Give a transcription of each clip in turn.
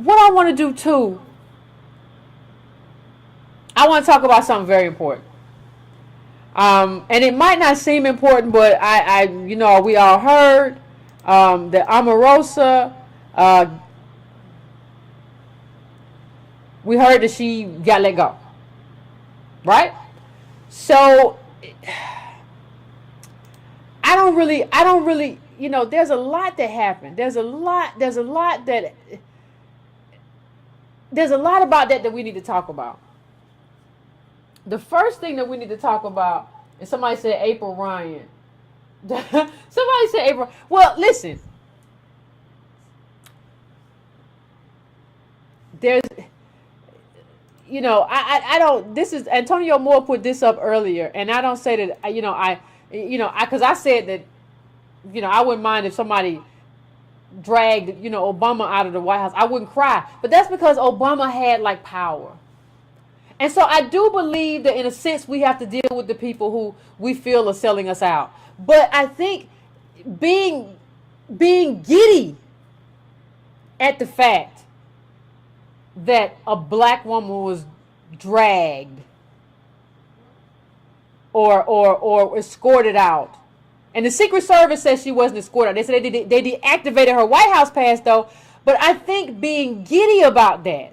what I want to do too, I want to talk about something very important. And it might not seem important, but we all heard that Omarosa, we heard that she got let go, right? So I don't really, there's a lot that happened. There's a lot about that we need to talk about. The first thing that we need to talk about, and somebody said April Ryan. Somebody said April. Well, listen. There's, I don't, this is, Antonio Moore put this up earlier, and I don't say that, because I said that, I wouldn't mind if somebody dragged, Obama out of the White House. I wouldn't cry. But that's because Obama had, like, power. And so I do believe that in a sense we have to deal with the people who we feel are selling us out. But I think being giddy at the fact that a black woman was dragged or escorted out. And the Secret Service says she wasn't escorted out. They said they deactivated her White House pass though. But I think being giddy about that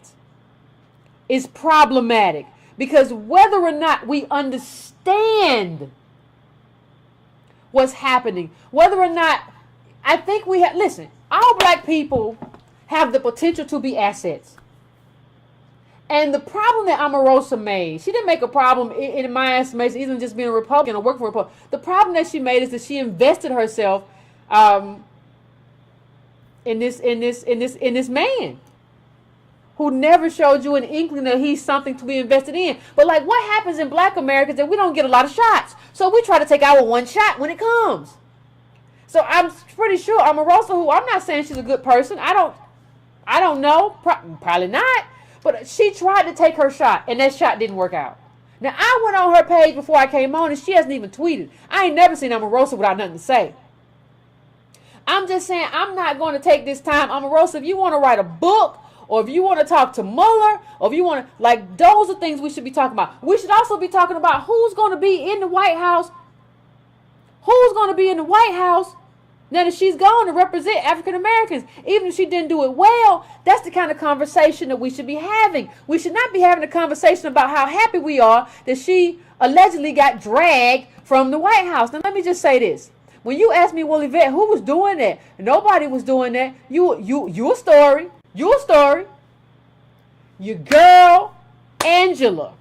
is problematic, because whether or not we understand what's happening, whether or not, I think we have, listen, all black people have the potential to be assets. And the problem that Omarosa made, she didn't make a problem in my estimation, even just being a Republican or working for a Republican. The problem that she made is that she invested herself in this man who never showed you an inkling that he's something to be invested in. But like, what happens in black America is that we don't get a lot of shots. So we try to take our one shot when it comes. So I'm pretty sure Omarosa, who I'm not saying she's a good person. I don't know. Probably not. But she tried to take her shot, and that shot didn't work out. Now, I went on her page before I came on, and she hasn't even tweeted. I ain't never seen Omarosa without nothing to say. I'm just saying, I'm not going to take this time. Omarosa, if you want to write a book, or if you want to talk to Mueller, or if you want to, like, those are things we should be talking about. We should also be talking about who's going to be in the White House. Who's going to be in the White House now that she's gone to represent African Americans? Even if she didn't do it well, that's the kind of conversation that we should be having. We should not be having a conversation about how happy we are that she allegedly got dragged from the White House. Now, let me just say this. When you ask me, well, Yvette, who was doing that? Nobody was doing that. You a story. You a story. Your girl, Angela.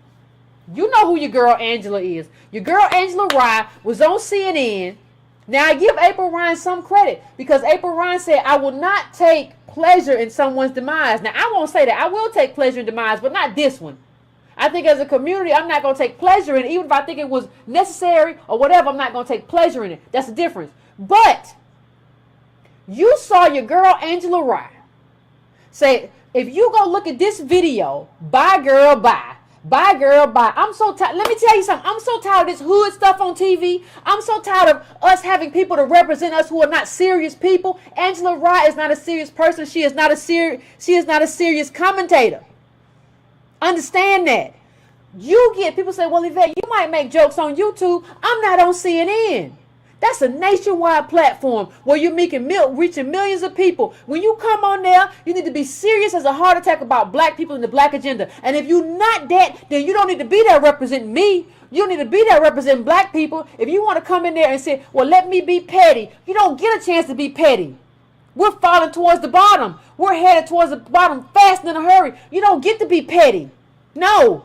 You know who your girl, Angela, is. Your girl, Angela Rye, was on CNN. Now, I give April Ryan some credit, because April Ryan said, I will not take pleasure in someone's demise. Now, I won't say that. I will take pleasure in demise, but not this one. I think as a community, I'm not going to take pleasure in it. Even if I think it was necessary or whatever, I'm not going to take pleasure in it. That's the difference. But you saw your girl, Angela Rye, say, if you go look at this video, bye, girl, bye. Bye, girl, bye. I'm so tired. Let me tell you something. I'm so tired of this hood stuff on TV. I'm so tired of us having people to represent us who are not serious people. Angela Rye is not a serious person. She is not a serious commentator. Understand that. You get people say, well, Yvette, you might make jokes on YouTube. I'm not on CNN. That's a nationwide platform where you're reaching millions of people. When you come on there, you need to be serious as a heart attack about black people and the black agenda. And if you're not that, then you don't need to be there representing me. You don't need to be there representing black people. If you want to come in there and say, well, let me be petty, you don't get a chance to be petty. We're falling towards the bottom. We're headed towards the bottom fast and in a hurry. You don't get to be petty. No.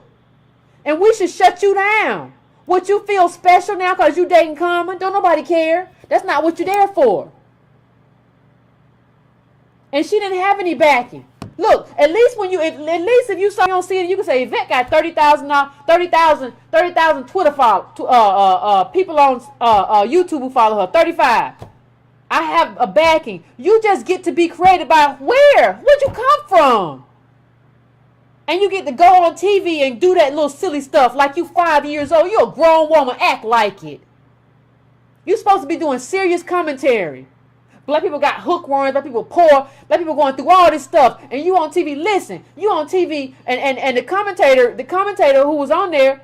And we should shut you down. Would you feel special now because you dating Common? Don't nobody care. That's not what you're there for. And she didn't have any backing. Look, at least if you saw on CNN, you can say Yvette got 30,000 Twitter people on YouTube who follow her. 35. I have a backing. You just get to be created by where? Where'd you come from? And you get to go on TV and do that little silly stuff like you 5 years old. You're a grown woman. Act like it. You're supposed to be doing serious commentary. Black people got hookworms, black people poor, black people going through all this stuff, and you on TV, listen, you on TV, and the commentator who was on there,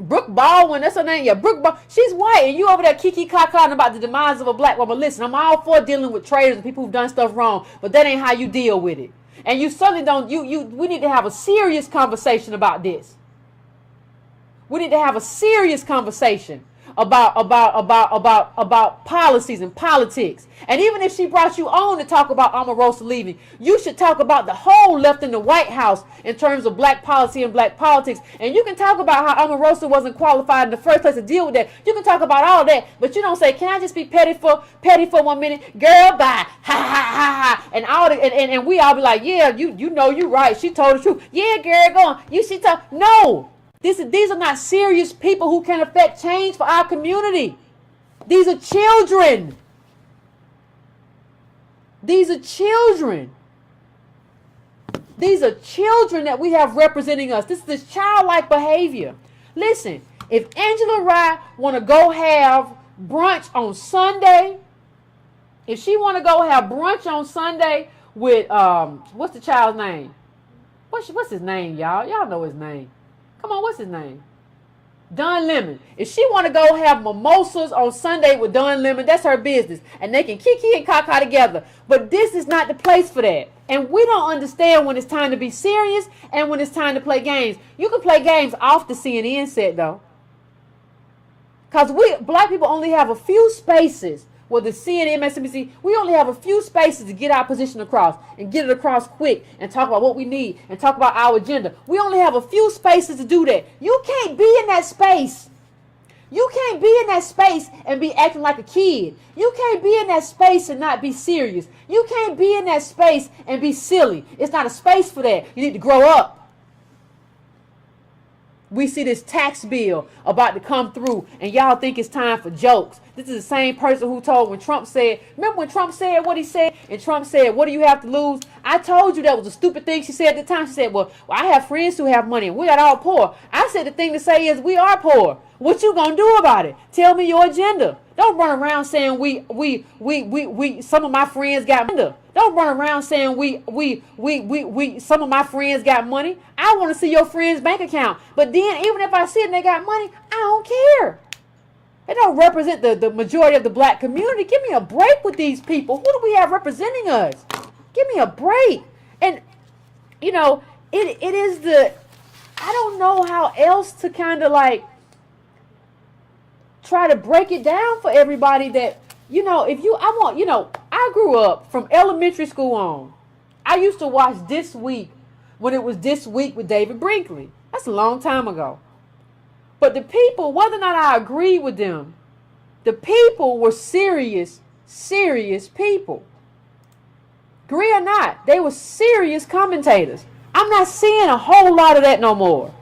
Brooke Baldwin, that's her name, yeah, Brooke Baldwin, she's white, and you over there kiki-kaka about the demise of a black woman. Listen, I'm all for dealing with traitors and people who've done stuff wrong, but that ain't how you deal with it. And you certainly don't, we need to have a serious conversation about this. We need to have a serious conversation about policies and politics. And even if she brought you on to talk about Omarosa leaving, you should talk about the whole left in the White House in terms of black policy and black politics. And you can talk about how Omarosa wasn't qualified in the first place to deal with that. You can talk about all that, but you don't say, can I just be petty for 1 minute? Girl, bye. Ha ha ha ha. And we all be like, yeah, you know you're right. She told the truth. Yeah, girl, go on. She told. No. These are not serious people who can affect change for our community. These are children. These are children. These are children that we have representing us. This is this childlike behavior. Listen, if Angela Rye want to go have brunch on Sunday, if she want to go have brunch on Sunday with, what's the child's name? What's his name, y'all? Y'all know his name. Come on, what's his name? Don Lemon. If she want to go have mimosas on Sunday with Don Lemon, that's her business. And they can kiki and kaka together. But this is not the place for that. And we don't understand when it's time to be serious and when it's time to play games. You can play games off the CNN set, though. Because we, black people, only have a few spaces. Well, the CNN, MSNBC, we only have a few spaces to get our position across and get it across quick and talk about what we need and talk about our agenda. We only have a few spaces to do that. You can't be in that space. You can't be in that space and be acting like a kid. You can't be in that space and not be serious. You can't be in that space and be silly. It's not a space for that. You need to grow up. We see this tax bill about to come through, and y'all think it's time for jokes. This is the same person who told when Trump said, remember when Trump said what he said? And Trump said, what do you have to lose? I told you that was a stupid thing she said at the time. She said, well, I have friends who have money, and we are all poor. I said the thing to say is we are poor. What you gonna do about it? Tell me your agenda. Don't run around saying some of my friends got money. Don't run around saying some of my friends got money. I want to see your friend's bank account. But then even if I see it and they got money, I don't care. They don't represent the majority of the black community. Give me a break with these people. Who do we have representing us? Give me a break. And, you know, it is I don't know how else to kind of like try to break it down for everybody that, you know, I grew up from elementary school on. I used to watch This Week when it was This Week with David Brinkley. That's a long time ago. But the people, whether or not I agreed with them, the people were serious people. Agree or not, they were serious commentators. I'm not seeing a whole lot of that no more.